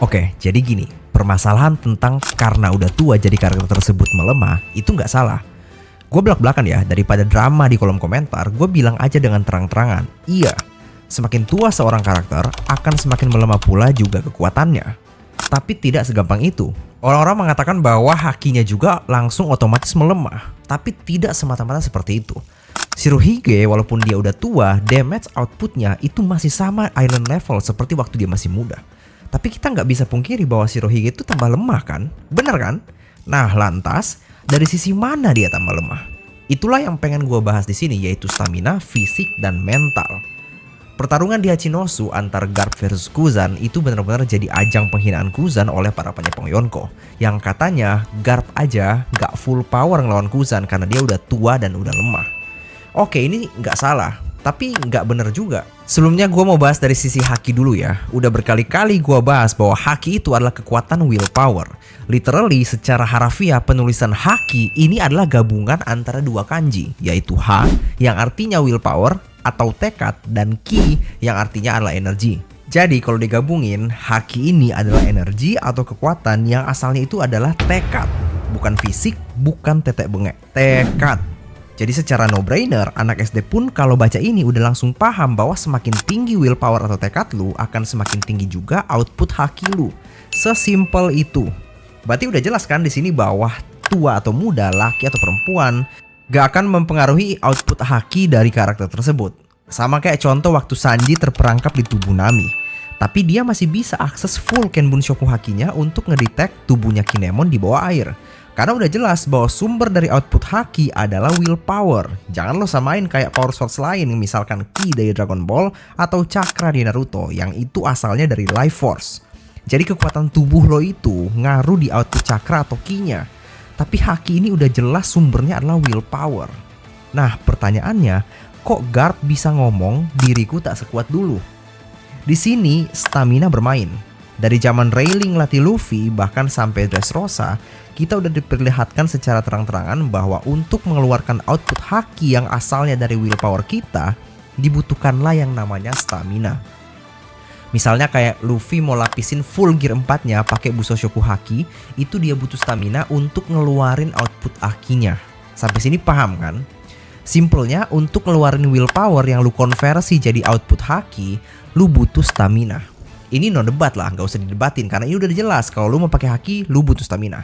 Oke, jadi gini, permasalahan tentang karena udah tua jadi karakter tersebut melemah, itu nggak salah. Gue belak-belakan ya, daripada drama di kolom komentar, gue bilang aja dengan terang-terangan, iya, semakin tua seorang karakter, akan semakin melemah pula juga kekuatannya. Tapi tidak segampang itu. Orang-orang mengatakan bahwa hakinya juga langsung otomatis melemah, tapi tidak semata-mata seperti itu. Shirohige walaupun dia udah tua, damage outputnya itu masih sama island level seperti waktu dia masih muda. Tapi kita nggak bisa pungkiri bahwa Shirohige itu tambah lemah kan? Bener kan? Nah lantas, dari sisi mana dia tambah lemah? Itulah yang pengen gue bahas di sini, yaitu stamina, fisik, dan mental. Pertarungan di Hachinosu antar Garp versus Kuzan itu benar-benar jadi ajang penghinaan Kuzan oleh para penyepong Yonko. Yang katanya Garp aja nggak full power ngelawan Kuzan karena dia udah tua dan udah lemah. Oke, ini nggak salah, tapi nggak bener juga. Sebelumnya gue mau bahas dari sisi haki dulu ya. Udah berkali-kali gue bahas bahwa haki itu adalah kekuatan willpower. Literally secara harafiah penulisan haki ini adalah gabungan antara dua kanji, yaitu ha yang artinya willpower atau tekad dan ki yang artinya adalah energi. Jadi kalau digabungin, haki ini adalah energi atau kekuatan yang asalnya itu adalah tekad. Bukan fisik, bukan tetek bengek, tekad. Jadi secara no-brainer, anak SD pun kalau baca ini udah langsung paham bahwa semakin tinggi willpower atau tekad lu, akan semakin tinggi juga output haki lu. Sesimpel itu. Berarti udah jelas kan di sini bahwa tua atau muda, laki atau perempuan, gak akan mempengaruhi output haki dari karakter tersebut. Sama kayak contoh waktu Sanji terperangkap di tubuh Nami. Tapi dia masih bisa akses full Kenbun Shoku hakinya untuk ngedetect tubuhnya Kinemon di bawah air. Karena udah jelas bahwa sumber dari output haki adalah willpower. Jangan lo samain kayak power source lain, misalkan ki dari Dragon Ball atau cakra di Naruto yang itu asalnya dari life force. Jadi kekuatan tubuh lo itu ngaruh di output cakra atau ki-nya. Tapi haki ini udah jelas sumbernya adalah willpower. Nah pertanyaannya, kok Garp bisa ngomong diriku tak sekuat dulu? Di sini stamina bermain. Dari zaman Railing latih Luffy bahkan sampai Dressrosa, kita udah diperlihatkan secara terang-terangan bahwa untuk mengeluarkan output haki yang asalnya dari willpower kita, dibutuhkanlah yang namanya stamina. Misalnya kayak Luffy mau lapisin full gear 4-nya pakai Busoshoku haki, itu dia butuh stamina untuk ngeluarin output hakinya. Sampai sini paham kan? Simpelnya untuk ngeluarin willpower yang lu konversi jadi output haki, lu butuh stamina. Ini no debat lah, nggak usah didebatin karena ini udah jelas kalau lu mau pakai haki, lu butuh stamina.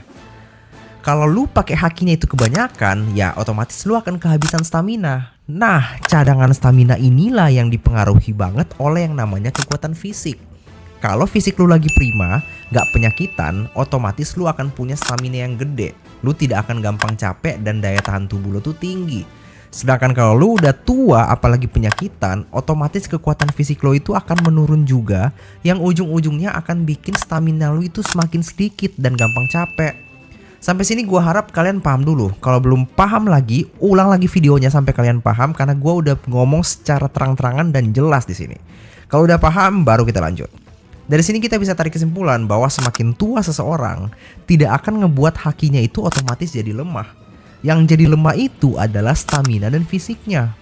Kalau lu pakai hakinya itu kebanyakan, ya otomatis lu akan kehabisan stamina. Nah, cadangan stamina inilah yang dipengaruhi banget oleh yang namanya kekuatan fisik. Kalau fisik lu lagi prima, gak penyakitan, otomatis lu akan punya stamina yang gede. Lu tidak akan gampang capek dan daya tahan tubuh lu tuh tinggi. Sedangkan kalau lu udah tua apalagi penyakitan, otomatis kekuatan fisik lo itu akan menurun juga, yang ujung-ujungnya akan bikin stamina lu itu semakin sedikit dan gampang capek. Sampai sini gue harap kalian paham dulu. Kalau belum paham lagi, ulang lagi videonya sampai kalian paham karena gue udah ngomong secara terang-terangan dan jelas di sini. Kalau udah paham, baru kita lanjut. Dari sini kita bisa tarik kesimpulan bahwa semakin tua seseorang tidak akan ngebuat hakinya itu otomatis jadi lemah. Yang jadi lemah itu adalah stamina dan fisiknya.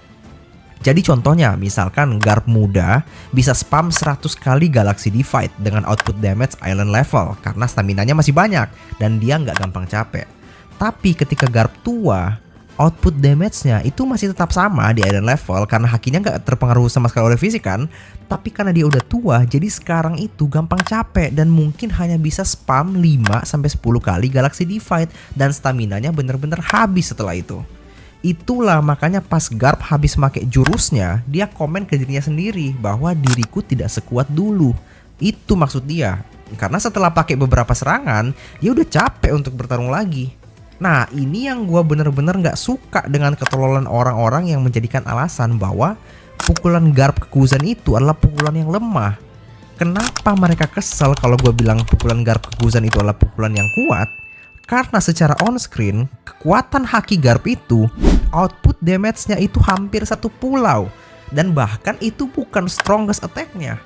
Jadi contohnya, misalkan Garp muda bisa spam 100 kali Galaxy Divide dengan output damage island level karena staminanya masih banyak dan dia nggak gampang capek. Tapi ketika Garp tua, output damage-nya itu masih tetap sama di island level karena hakinya nggak terpengaruh sama sekali oleh fisik kan. Tapi karena dia udah tua, jadi sekarang itu gampang capek dan mungkin hanya bisa spam 5-10 kali Galaxy Divide dan staminanya bener-bener habis setelah itu. Itulah makanya pas Garp habis make jurusnya, dia komen ke dirinya sendiri bahwa diriku tidak sekuat dulu. Itu maksud dia. Karena setelah pakai beberapa serangan, dia udah capek untuk bertarung lagi. Nah ini yang gue bener-bener gak suka dengan ketololan orang-orang yang menjadikan alasan bahwa pukulan Garp ke Kuzan itu adalah pukulan yang lemah. Kenapa mereka kesel kalau gue bilang pukulan Garp ke Kuzan itu adalah pukulan yang kuat? Karena secara on-screen, kekuatan haki Garp itu, output damage-nya itu hampir satu pulau. Dan bahkan itu bukan strongest attack-nya.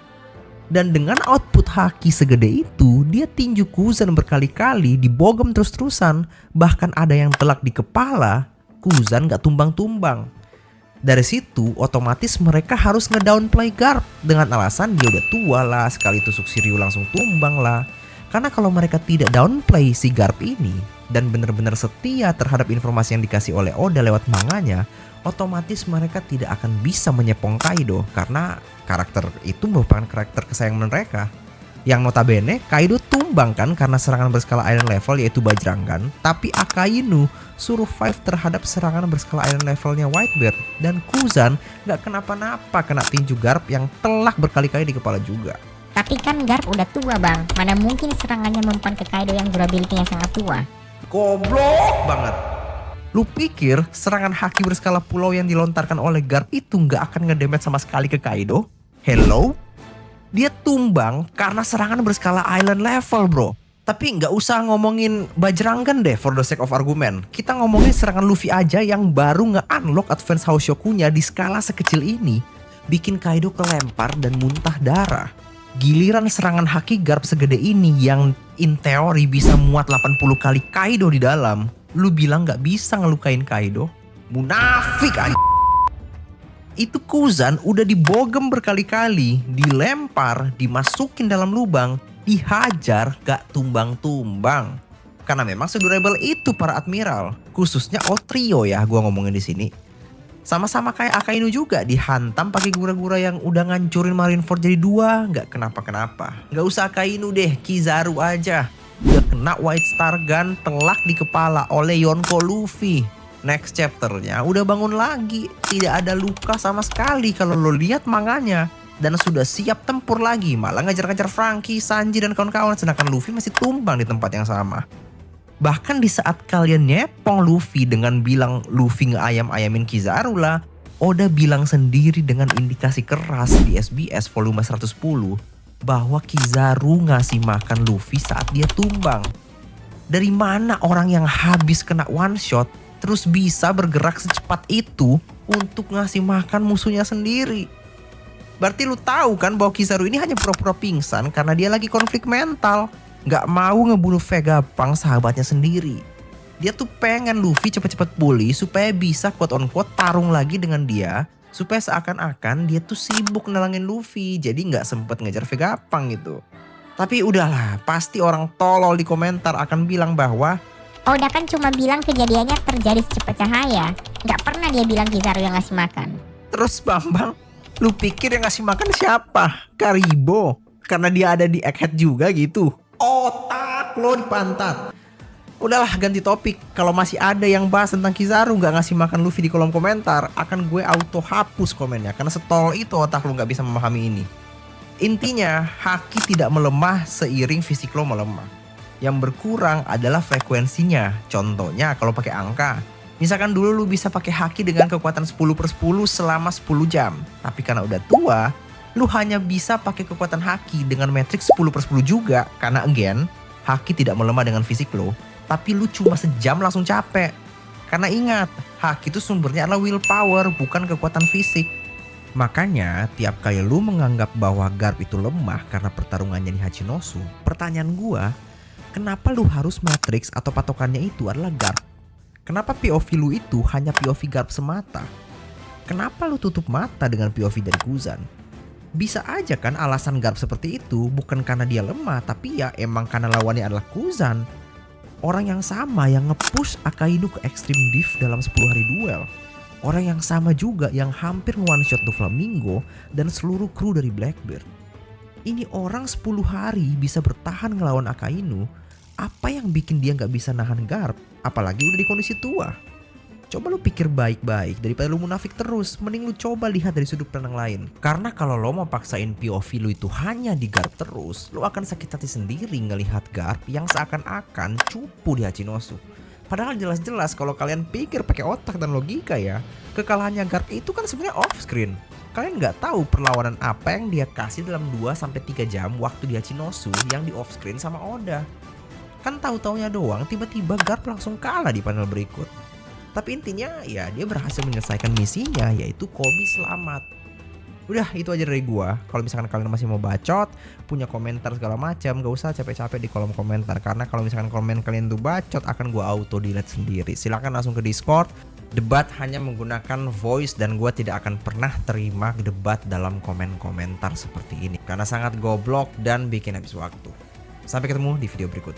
Dan dengan output haki segede itu, dia tinju Kuzan berkali-kali, dibogem terus-terusan. Bahkan ada yang telak di kepala, Kuzan gak tumbang-tumbang. Dari situ otomatis mereka harus ngedownplay Garp dengan alasan dia udah tua lah, sekali tusuk si Ryu langsung tumbang lah. Karena kalau mereka tidak downplay si Garp ini dan benar-benar setia terhadap informasi yang dikasih oleh Oda lewat manganya, otomatis mereka tidak akan bisa menyepong Kaido karena karakter itu merupakan karakter kesayangan mereka. Yang notabene Kaido tumbang kan karena serangan berskala Iron Level yaitu Bajrangan, tapi Akainu survive terhadap serangan berskala Iron Levelnya Whitebeard, dan Kuzan gak kenapa-napa kena tinju Garp yang telak berkali-kali di kepala juga. Tapi kan Garp udah tua bang, mana mungkin serangannya mempan ke Kaido yang durability-nya sangat tua. Goblok banget. Lu pikir serangan haki berskala pulau yang dilontarkan oleh Garp itu gak akan ngedamage sama sekali ke Kaido? Hello? Dia tumbang karena serangan berskala island level bro. Tapi nggak usah ngomongin Bajrangan deh for the sake of argument. Kita ngomongin serangan Luffy aja yang baru nge-unlock advance Haoshoku-nya di skala sekecil ini. Bikin Kaido kelempar dan muntah darah. Giliran serangan haki Garp segede ini yang in teori bisa muat 80 kali Kaido di dalam. Lu bilang nggak bisa ngelukain Kaido? Munafik aja. Itu Kuzan udah dibogem berkali-kali, dilempar, dimasukin dalam lubang, dihajar gak tumbang-tumbang. Karena memang sedurable itu para admiral, khususnya Otrio ya gua ngomongin di sini. Sama-sama kayak Akainu juga dihantam pakai gura-gura yang udah ngancurin Marineford jadi 2, gak kenapa-kenapa. Gak usah Akainu deh, Kizaru aja. Udah kena White Star Gun telak di kepala oleh Yonko Luffy. Next chapternya udah bangun lagi, tidak ada luka sama sekali kalau lo lihat manganya, dan sudah siap tempur lagi, malah ngejar-ngejar Franky, Sanji dan kawan-kawan, sedangkan Luffy masih tumbang di tempat yang sama. Bahkan di saat kalian nyepong Luffy dengan bilang Luffy ngeayam-ayamin Kizaru lah, Oda bilang sendiri dengan indikasi keras di SBS volume 110 bahwa Kizaru ngasih makan Luffy saat dia tumbang. Dari mana orang yang habis kena one shot terus bisa bergerak secepat itu untuk ngasih makan musuhnya sendiri? Berarti lu tahu kan bahwa Kizaru ini hanya pura-pura pingsan karena dia lagi konflik mental. Gak mau ngebunuh Vegapunk sahabatnya sendiri. Dia tuh pengen Luffy cepet-cepet pulih supaya bisa quote on quote tarung lagi dengan dia. Supaya seakan-akan dia tuh sibuk nelangin Luffy, jadi gak sempet ngejar Vegapunk gitu. Tapi udahlah, pasti orang tolol di komentar akan bilang bahwa Oda kan cuma bilang kejadiannya terjadi secepat cahaya. Gak pernah dia bilang Kizaru yang ngasih makan. terus Bambang, lu pikir yang ngasih makan siapa? Karibo? Karena dia ada di Egghead juga gitu. Otak lo di pantat. Udahlah, ganti topik. Kalau masih ada yang bahas tentang Kizaru gak ngasih makan Luffy di kolom komentar, akan gue auto hapus komennya. Karena setol itu otak lo gak bisa memahami ini. Intinya, haki tidak melemah seiring fisik lo melemah. Yang berkurang adalah frekuensinya. Contohnya kalau pakai angka. Misalkan dulu lu bisa pakai haki dengan kekuatan 10/10 selama 10 jam. Tapi karena udah tua, lu hanya bisa pakai kekuatan haki dengan metrik 10/10 juga. Karena again, haki tidak melemah dengan fisik lo. Tapi lu cuma sejam langsung capek. Karena ingat, haki itu sumbernya adalah willpower, bukan kekuatan fisik. Makanya tiap kali lu menganggap bahwa Garp itu lemah karena pertarungannya di Hachinosu, pertanyaan gua, kenapa lu harus matriks atau patokannya itu adalah Garp? Kenapa POV lu itu hanya POV Garp semata? Kenapa lu tutup mata dengan POV dari Kuzan? Bisa aja kan alasan Garp seperti itu bukan karena dia lemah, tapi ya emang karena lawannya adalah Kuzan. Orang yang sama yang nge-push Akainu ke Extreme Div dalam 10 hari duel. Orang yang sama juga yang hampir one-shot Doflamingo dan seluruh kru dari Blackbeard. Ini orang 10 hari bisa bertahan ngelawan Akainu. Apa yang bikin dia gak bisa nahan Garp? Apalagi udah di kondisi tua. Coba lu pikir baik-baik, daripada lu munafik terus, mending lu coba lihat dari sudut pandang lain. Karena kalau lo mau paksain POV lu itu hanya di Garp terus, lu akan sakit hati sendiri ngelihat Garp yang seakan-akan cupu di Hachinosu. Padahal jelas-jelas kalau kalian pikir pakai otak dan logika ya, kekalahannya Garp itu kan sebenarnya off screen. Kalian nggak tahu perlawanan apa yang dia kasih dalam 2-3 jam waktu di Hachinosu yang di off screen sama Oda. Kan tahu-taunya doang tiba-tiba Garp langsung kalah di panel berikut. Tapi intinya ya dia berhasil menyelesaikan misinya, yaitu Koby selamat. Udah, itu aja dari gua. Kalau misalkan kalian masih mau bacot, punya komentar segala macam, gak usah capek-capek di kolom komentar. Karena kalau misalkan komen kalian tuh bacot, akan gua auto delete sendiri. Silahkan langsung ke Discord Debat hanya menggunakan voice dan gue tidak akan pernah terima debat dalam komen-komentar seperti ini karena sangat goblok dan bikin habis waktu. Sampai ketemu di video berikut.